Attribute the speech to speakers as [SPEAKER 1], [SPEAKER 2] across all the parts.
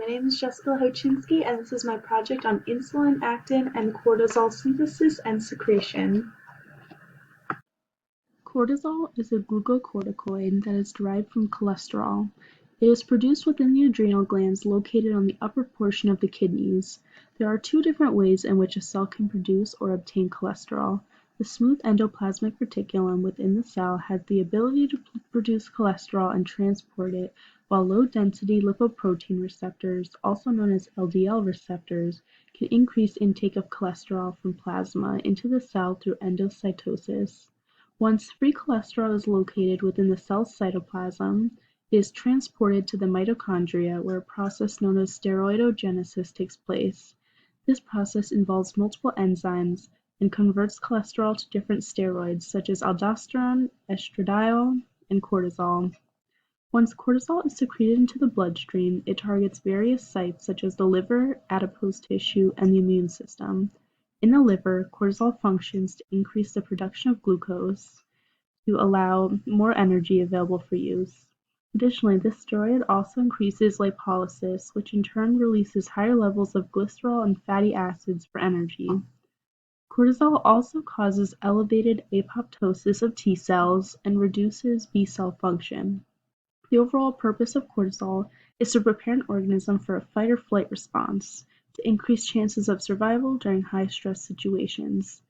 [SPEAKER 1] My name is Jessica Hochinsky, and this is my project on insulin, actin, and cortisol synthesis and secretion. Cortisol is a glucocorticoid that is derived from cholesterol. It is produced within the adrenal glands located on the upper portion of the kidneys. There are two different ways in which a cell can produce or obtain cholesterol. The smooth endoplasmic reticulum within the cell has the ability to produce cholesterol and transport it, while low-density lipoprotein receptors, also known as LDL receptors, can increase intake of cholesterol from plasma into the cell through endocytosis. Once free cholesterol is located within the cell's cytoplasm, it is transported to the mitochondria where a process known as steroidogenesis takes place. This process involves multiple enzymes and converts cholesterol to different steroids such as aldosterone, estradiol, and cortisol. Once cortisol is secreted into the bloodstream, it targets various sites such as the liver, adipose tissue, and the immune system. In the liver, cortisol functions to increase the production of glucose to allow more energy available for use. Additionally, this steroid also increases lipolysis, which in turn releases higher levels of glycerol and fatty acids for energy. Cortisol also causes elevated apoptosis of T cells and reduces B cell function. The overall purpose of cortisol is to prepare an organism for a fight or flight response, to increase chances of survival during high-stress situations.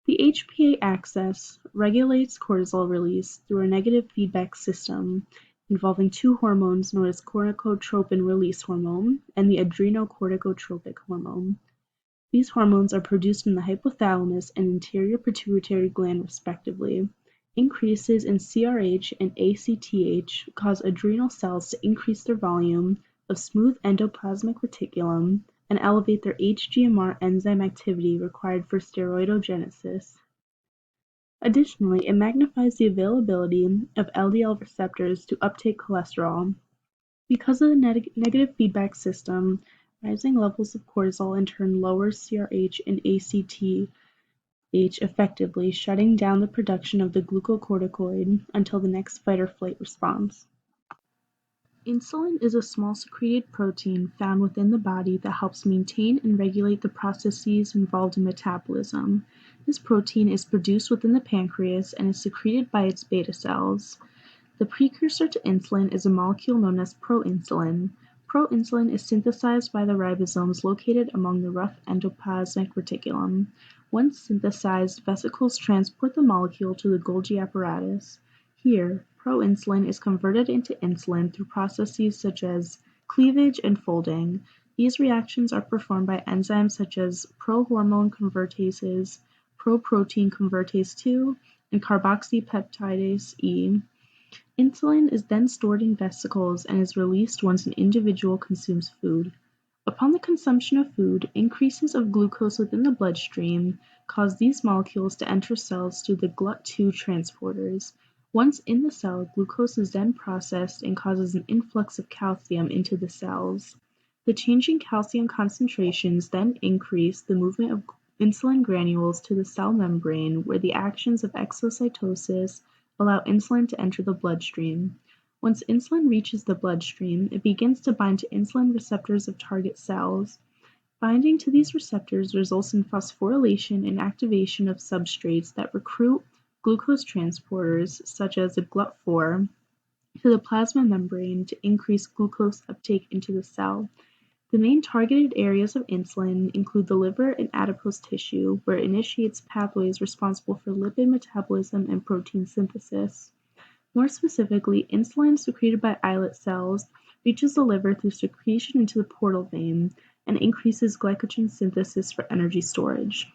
[SPEAKER 1] The HPA axis regulates cortisol release through a negative feedback system involving two hormones known as corticotropin release hormone and the adrenocorticotropic hormone. These hormones are produced in the hypothalamus and anterior pituitary gland respectively. Increases in CRH and ACTH cause adrenal cells to increase their volume of smooth endoplasmic reticulum and elevate their HGMR enzyme activity required for steroidogenesis. Additionally, it magnifies the availability of LDL receptors to uptake cholesterol. Because of the negative feedback system, rising levels of cortisol in turn lowers CRH and ACTH effectively, shutting down the production of the glucocorticoid until the next fight or flight response. Insulin is a small secreted protein found within the body that helps maintain and regulate the processes involved in metabolism. This protein is produced within the pancreas and is secreted by its beta cells. The precursor to insulin is a molecule known as proinsulin. Proinsulin is synthesized by the ribosomes located among the rough endoplasmic reticulum. Once synthesized, vesicles transport the molecule to the Golgi apparatus. Here, proinsulin is converted into insulin through processes such as cleavage and folding. These reactions are performed by enzymes such as prohormone convertases, proprotein convertase 2, and carboxypeptidase E. Insulin is then stored in vesicles and is released once an individual consumes food. Upon the consumption of food, increases of glucose within the bloodstream cause these molecules to enter cells through the GLUT2 transporters. Once in the cell, glucose is then processed and causes an influx of calcium into the cells. The changing calcium concentrations then increase the movement of insulin granules to the cell membrane, where the actions of exocytosis allow insulin to enter the bloodstream. Once insulin reaches the bloodstream, it begins to bind to insulin receptors of target cells. Binding to these receptors results in phosphorylation and activation of substrates that recruit glucose transporters, such as the GLUT4, to the plasma membrane to increase glucose uptake into the cell. The main targeted areas of insulin include the liver and adipose tissue, where it initiates pathways responsible for lipid metabolism and protein synthesis. More specifically, insulin secreted by islet cells reaches the liver through secretion into the portal vein and increases glycogen synthesis for energy storage.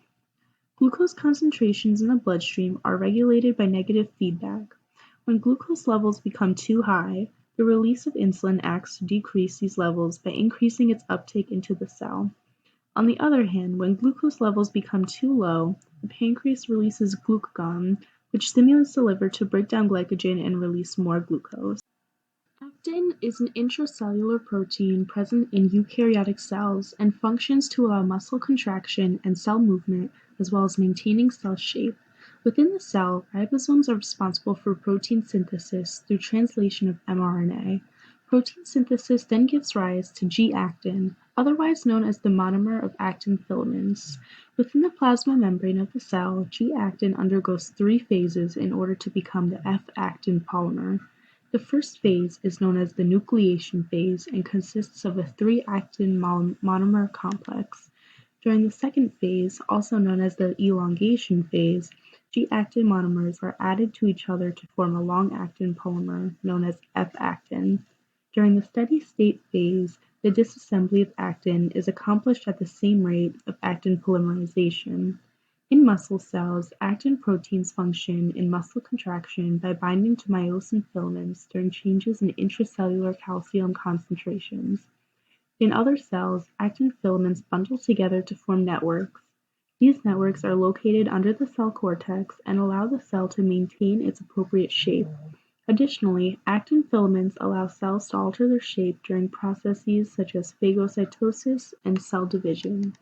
[SPEAKER 1] Glucose concentrations in the bloodstream are regulated by negative feedback. When glucose levels become too high, the release of insulin acts to decrease these levels by increasing its uptake into the cell. On the other hand, when glucose levels become too low, the pancreas releases glucagon, which stimulates the liver to break down glycogen and release more glucose. Actin is an intracellular protein present in eukaryotic cells and functions to allow muscle contraction and cell movement, as well as maintaining cell shape. Within the cell, ribosomes are responsible for protein synthesis through translation of mRNA. Protein synthesis then gives rise to G-actin, otherwise known as the monomer of actin filaments. Within the plasma membrane of the cell, G-actin undergoes 3 phases in order to become the F-actin polymer. The first phase is known as the nucleation phase and consists of a 3-actin monomer complex. During the second phase, also known as the elongation phase, G-actin monomers are added to each other to form a long-actin polymer, known as F-actin. During the steady-state phase, the disassembly of actin is accomplished at the same rate of actin polymerization. In muscle cells, actin proteins function in muscle contraction by binding to myosin filaments during changes in intracellular calcium concentrations. In other cells, actin filaments bundle together to form networks. These networks are located under the cell cortex and allow the cell to maintain its appropriate shape. Additionally, actin filaments allow cells to alter their shape during processes such as phagocytosis and cell division.